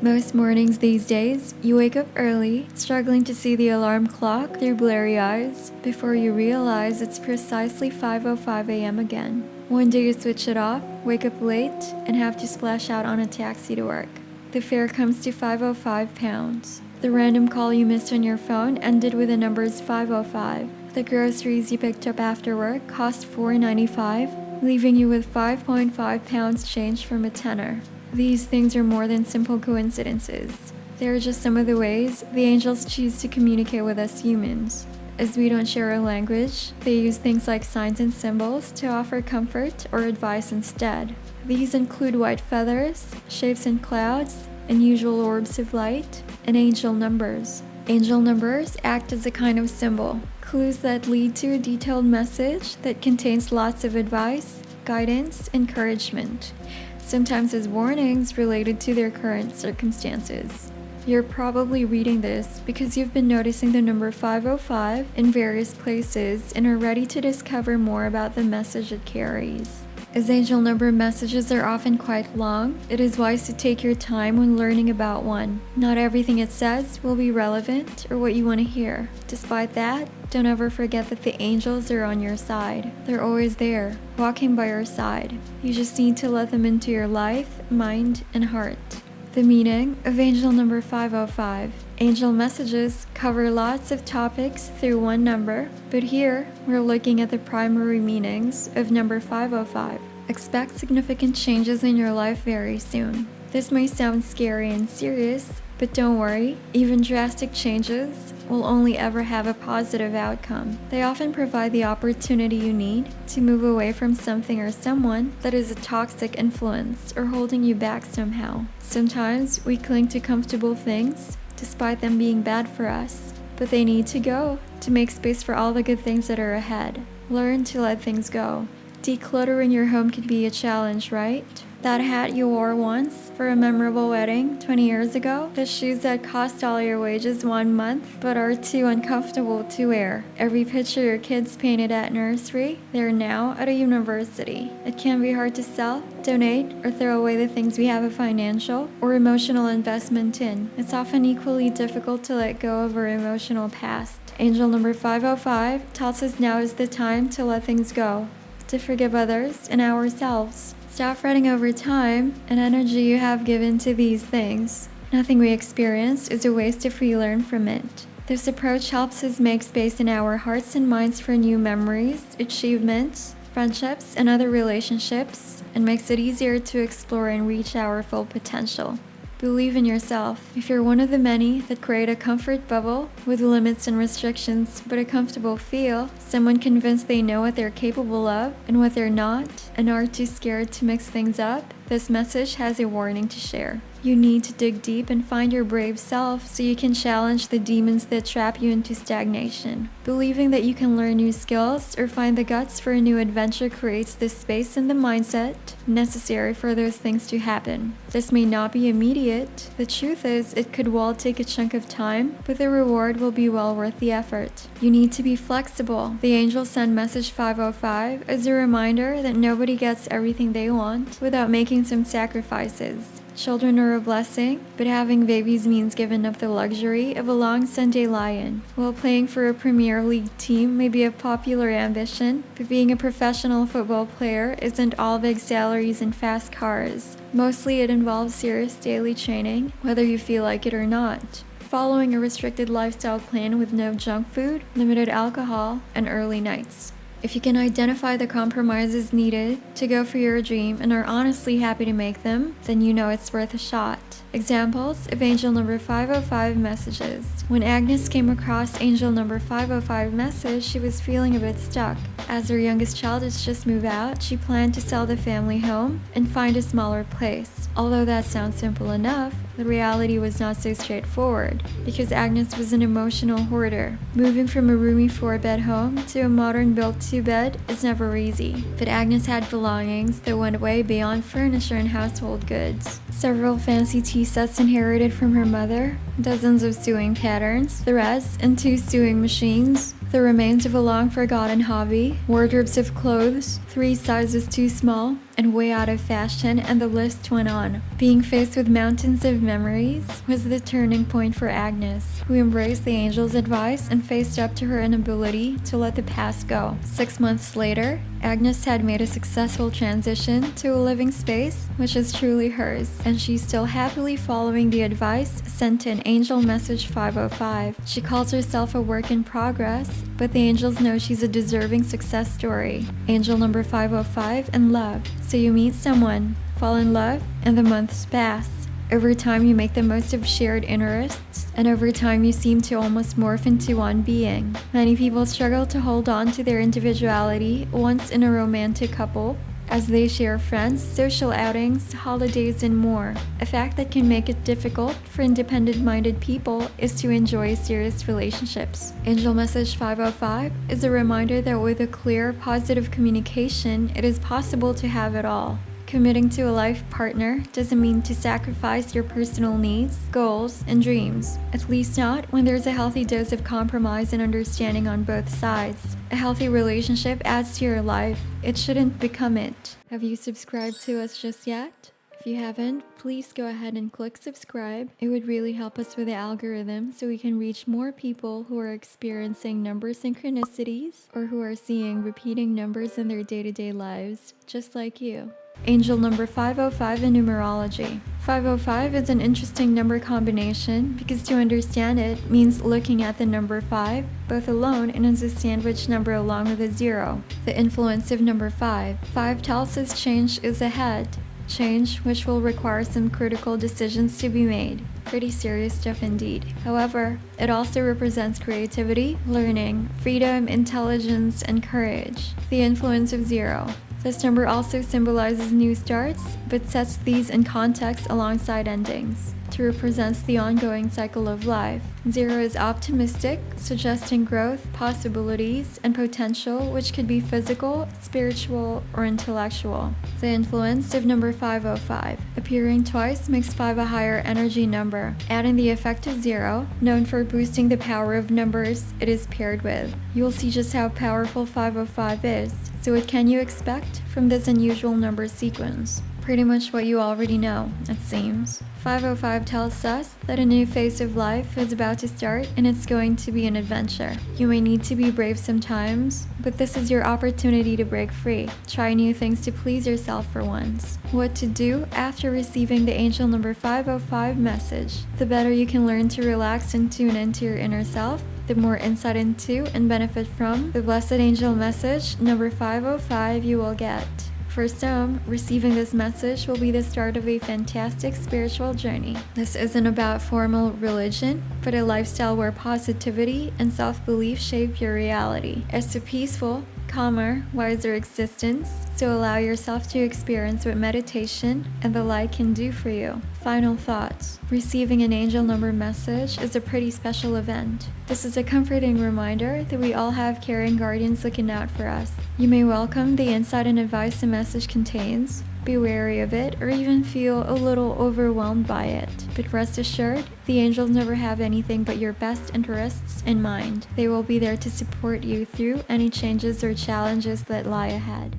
Most mornings these days, you wake up early, struggling to see the alarm clock through blurry eyes, before you realize it's precisely 5:05 a.m. again. One day you switch it off, wake up late, and have to splash out on a taxi to work. The fare comes to £505. The random call you missed on your phone ended with the numbers 505. The groceries you picked up after work cost $4.95, leaving you with £5.5 change from a tenner. These things are more than simple coincidences. They are just some of the ways the angels choose to communicate with us humans. As we don't share a language, they use things like signs and symbols to offer comfort or advice instead. These include white feathers, shapes in clouds, unusual orbs of light, and angel numbers. Angel numbers act as a kind of symbol, clues that lead to a detailed message that contains lots of advice, guidance, encouragement, sometimes as warnings related to their current circumstances. You're probably reading this because you've been noticing the number 505 in various places and are ready to discover more about the message it carries. As angel number messages are often quite long, it is wise to take your time when learning about one. Not everything it says will be relevant or what you want to hear. Despite that, don't ever forget that the angels are on your side. They're always there, walking by your side. You just need to let them into your life, mind, and heart. The meaning of angel number 505. Angel messages cover lots of topics through one number, but here we're looking at the primary meanings of number 505. Expect significant changes in your life very soon. This may sound scary and serious, but don't worry, even drastic changes will only ever have a positive outcome. They often provide the opportunity you need to move away from something or someone that is a toxic influence or holding you back somehow. Sometimes we cling to comfortable things despite them being bad for us, but they need to go to make space for all the good things that are ahead. Learn to let things go. Decluttering your home can be a challenge, right? That hat you wore once for a memorable wedding 20 years ago, the shoes that cost all your wages 1 month but are too uncomfortable to wear, every picture your kids painted at nursery, they're now at a university. It can be hard to sell, donate, or throw away the things we have a financial or emotional investment in. It's often equally difficult to let go of our emotional past. Angel number 505 tells us now is the time to let things go, to forgive others and ourselves. Stop fretting over time and energy you have given to these things. Nothing we experience is a waste if we learn from it. This approach helps us make space in our hearts and minds for new memories, achievements, friendships, and other relationships, and makes it easier to explore and reach our full potential. Believe in yourself. If you're one of the many that create a comfort bubble with limits and restrictions but a comfortable feel, someone convinced they know what they're capable of and what they're not, and are too scared to mix things up, this message has a warning to share. You need to dig deep and find your brave self so you can challenge the demons that trap you into stagnation. Believing that you can learn new skills or find the guts for a new adventure creates the space and the mindset necessary for those things to happen. This may not be immediate. The truth is, it could well take a chunk of time, but the reward will be well worth the effort. You need to be flexible. The angels send message 505 as a reminder that nobody gets everything they want without making some sacrifices. Children are a blessing, but having babies means giving up the luxury of a long Sunday lie-in. While playing for a Premier League team may be a popular ambition, but being a professional football player isn't all big salaries and fast cars. Mostly it involves serious daily training, whether you feel like it or not. Following a restricted lifestyle plan with no junk food, limited alcohol, and early nights. If you can identify the compromises needed to go for your dream and are honestly happy to make them, then you know it's worth a shot. Examples of angel number 505 messages. When Agnes came across angel number 505 message, she was feeling a bit stuck. As her youngest child had just moved out, she planned to sell the family home and find a smaller place. Although that sounds simple enough, the reality was not so straightforward, because Agnes was an emotional hoarder. Moving from a roomy 4-bed home to a modern-built 2-bed is never easy, but Agnes had belongings that went way beyond furniture and household goods. Several fancy tea sets inherited from her mother, dozens of sewing patterns, threads, and 2 sewing machines, the remains of a long-forgotten hobby, wardrobes of clothes, 3 sizes too small, and way out of fashion, and the list went on. Being faced with mountains of memories was the turning point for Agnes, who embraced the angel's advice and faced up to her inability to let the past go. 6 months later, Agnes had made a successful transition to a living space which is truly hers, and she's still happily following the advice sent in Angel Message 505. She calls herself a work in progress, but the angels know she's a deserving success story. Angel number 505 and love. So you meet someone, fall in love, and the months pass. Over time, you make the most of shared interests, and over time, you seem to almost morph into one being. Many people struggle to hold on to their individuality once in a romantic couple, as they share friends, social outings, holidays, and more. A fact that can make it difficult for independent-minded people is to enjoy serious relationships. Angel Message 505 is a reminder that with a clear, positive communication, it is possible to have it all. Committing to a life partner doesn't mean to sacrifice your personal needs, goals, and dreams. At least not when there's a healthy dose of compromise and understanding on both sides. A healthy relationship adds to your life. It shouldn't become it. Have you subscribed to us just yet? If you haven't, please go ahead and click subscribe. It would really help us with the algorithm so we can reach more people who are experiencing number synchronicities or who are seeing repeating numbers in their day-to-day lives, just like you. Angel number 505 in numerology. 505 is an interesting number combination because to understand it means looking at the number 5 both alone and as a sandwich number along with a 0. The influence of number 5. 5 tells us change is ahead. Change which will require some critical decisions to be made. Pretty serious stuff indeed. However, it also represents creativity, learning, freedom, intelligence, and courage. The influence of 0. This number also symbolizes new starts, but sets these in context alongside endings. To represent the ongoing cycle of life. 0 is optimistic, suggesting growth, possibilities, and potential, which could be physical, spiritual, or intellectual. The influence of number 505. Appearing twice makes 5 a higher energy number. Adding the effect of 0, known for boosting the power of numbers it is paired with. You'll see just how powerful 505 is. So what can you expect from this unusual number sequence? Pretty much what you already know, it seems. 505 tells us that a new phase of life is about to start and it's going to be an adventure. You may need to be brave sometimes, but this is your opportunity to break free. Try new things to please yourself for once. What to do after receiving the angel number 505 message. The better you can learn to relax and tune into your inner self, the more insight into and benefit from the blessed angel message number 505 you will get. For some, receiving this message will be the start of a fantastic spiritual journey. This isn't about formal religion, but a lifestyle where positivity and self-belief shape your reality. It's a peaceful, calmer, wiser existence, so allow yourself to experience what meditation and the like can do for you. Final thoughts. Receiving an angel number message is a pretty special event. This is a comforting reminder that we all have caring guardians looking out for us. You may welcome the insight and advice the message contains, be wary of it, or even feel a little overwhelmed by it. But rest assured, the angels never have anything but your best interests in mind. They will be there to support you through any changes or challenges that lie ahead.